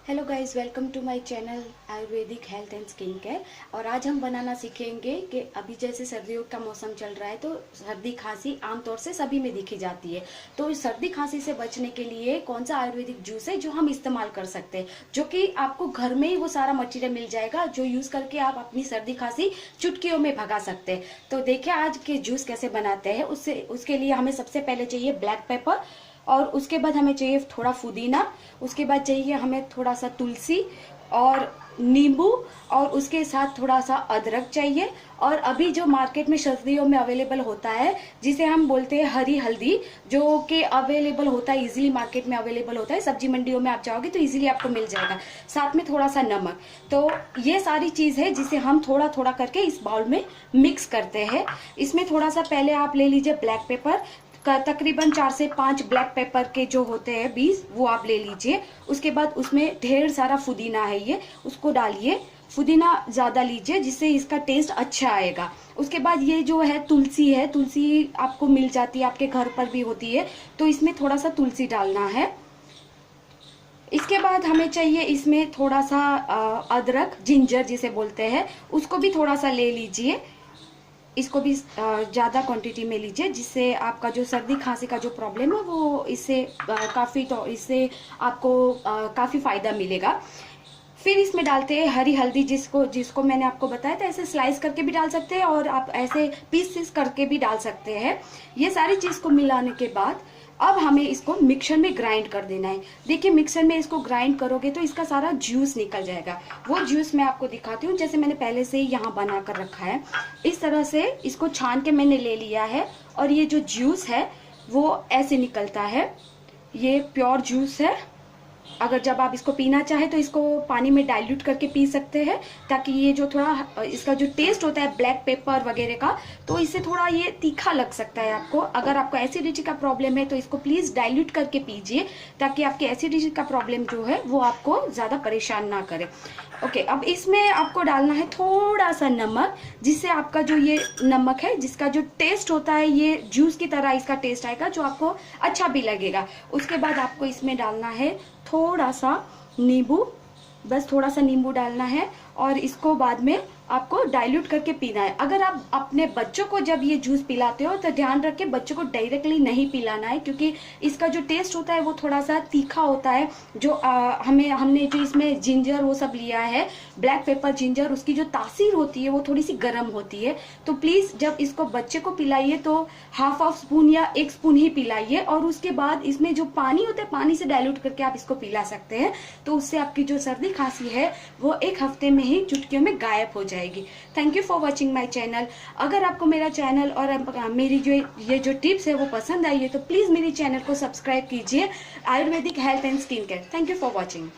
Hello guys, welcome to my channel ayurvedic health and skin care. और आज हम बनाना सीखेंगे कि अभी जैसे सर्दियों का मौसम चल रहा है तो सर्दी खांसी आमतौर से सभी में दिखी जाती है। तो इस सर्दी खांसी से बचने के लिए कौन सा आयुर्वेदिक जूस है जो हम इस्तेमाल कर सकते हैं, जो कि आपको घर में ही वो सारा मटेरियल मिल जाएगा जो यूज करके आप अपनी सर्दी खांसी चुटकियों में भगा सकते हैं। तो देखिए आज के जूस कैसे बनाते हैं। उसके लिए हमें सबसे पहले चाहिए ब्लैक पेपर, और उसके बाद हमें चाहिए थोड़ा पुदीना, उसके बाद चाहिए हमें थोड़ा सा तुलसी और नींबू, और उसके साथ थोड़ा सा अदरक चाहिए। और अभी जो मार्केट में सर्दियों में अवेलेबल होता है जिसे हम बोलते हैं हरी हल्दी, जो कि अवेलेबल होता है, इजीली मार्केट में अवेलेबल होता है, सब्जी मंडियों में आप जाओगे तो इजीली आपको मिल जाएगा। साथ में थोड़ा सा नमक। तो ये सारी चीज है जिसे हम थोड़ा थोड़ा करके इस बाउल में मिक्स करते हैं। इसमें थोड़ा सा पहले आप ले लीजिए ब्लैक पेपर, तकरीबन 4 से 5 ब्लैक पेपर के जो होते हैं बीज, वो आप ले लीजिए। उसके बाद उसमें ढेर सारा पुदीना है, ये उसको डालिए। पुदीना ज्यादा लीजिए जिससे इसका टेस्ट अच्छा आएगा। उसके बाद ये जो है तुलसी आपको मिल जाती है, आपके घर पर भी होती है, तो इसमें थोड़ा सा तुलसी डालना है। इसके बाद हमें चाहिए इसमें थोड़ा सा अदरक, जिंजर जिसे बोलते हैं, उसको भी थोड़ा सा ले लीजिए। इसको भी ज़्यादा क्वांटिटी में लीजिए जिससे आपका जो सर्दी खांसी का जो प्रॉब्लम है वो इससे इससे आपको काफ़ी फायदा मिलेगा। फिर इसमें डालते हैं हरी हल्दी, जिसको मैंने आपको बताया था। ऐसे स्लाइस करके भी डाल सकते हैं और आप ऐसे पीस करके भी डाल सकते हैं। ये सारी चीज़ को मिलाने के बाद अब हमें इसको मिक्सर में ग्राइंड कर देना है। देखिए मिक्सर में इसको ग्राइंड करोगे तो इसका सारा जूस निकल जाएगा। वो जूस मैं आपको दिखाती हूँ, जैसे मैंने पहले से ही यहाँ बना कर रखा है। इस तरह से इसको छान के मैंने ले लिया है, और ये जो जूस है वो ऐसे निकलता है। ये प्योर जूस है। अगर जब आप इसको पीना चाहे तो इसको पानी में डाइल्यूट करके पी सकते हैं, ताकि ये जो थोड़ा इसका जो टेस्ट होता है ब्लैक पेपर वगैरह का, तो इससे थोड़ा ये तीखा लग सकता है आपको। अगर आपको एसिडिटी का प्रॉब्लम है तो इसको प्लीज डाइल्यूट करके पीजिए, ताकि आपकी एसिडिटी का प्रॉब्लम जो है वो आपको ज्यादा परेशान ना करे। ओके, अब इसमें आपको डालना है थोड़ा सा नमक, जिससे आपका जो ये नमक है जिसका जो टेस्ट होता है ये जूस की तरह इसका टेस्ट आएगा, जो आपको अच्छा भी लगेगा। उसके बाद आपको इसमें डालना है थोड़ा सा नींबू, बस थोड़ा सा नींबू डालना है, और इसको बाद में आपको डाइल्यूट करके पीना है। अगर आप अपने बच्चों को जब ये जूस पिलाते हो तो ध्यान रखें बच्चों को डायरेक्टली नहीं पिलाना है, क्योंकि इसका जो टेस्ट होता है वो थोड़ा सा तीखा होता है। जो हमने जो इसमें जिंजर वो सब लिया है, ब्लैक पेपर, जिंजर, उसकी जो तासीर होती है वो थोड़ी सी गर्म होती है। तो प्लीज जब इसको बच्चे को पिलाइए तो हाफ स्पून या 1 स्पून ही पिलाइए, और उसके बाद इसमें जो पानी होता है पानी से डाइल्यूट करके आप इसको पिला सकते हैं। तो उससे आपकी जो सर्दी खांसी है वो 1 हफ्ते में ही चुटकियों में गायब हो जाएगी। Thank you for watching my channel. अगर आपको मेरा चैनल और मेरी जो टिप्स है वो पसंद आई है तो प्लीज मेरे चैनल को सब्सक्राइब कीजिए, Ayurvedic health and skin care. Thank you for watching.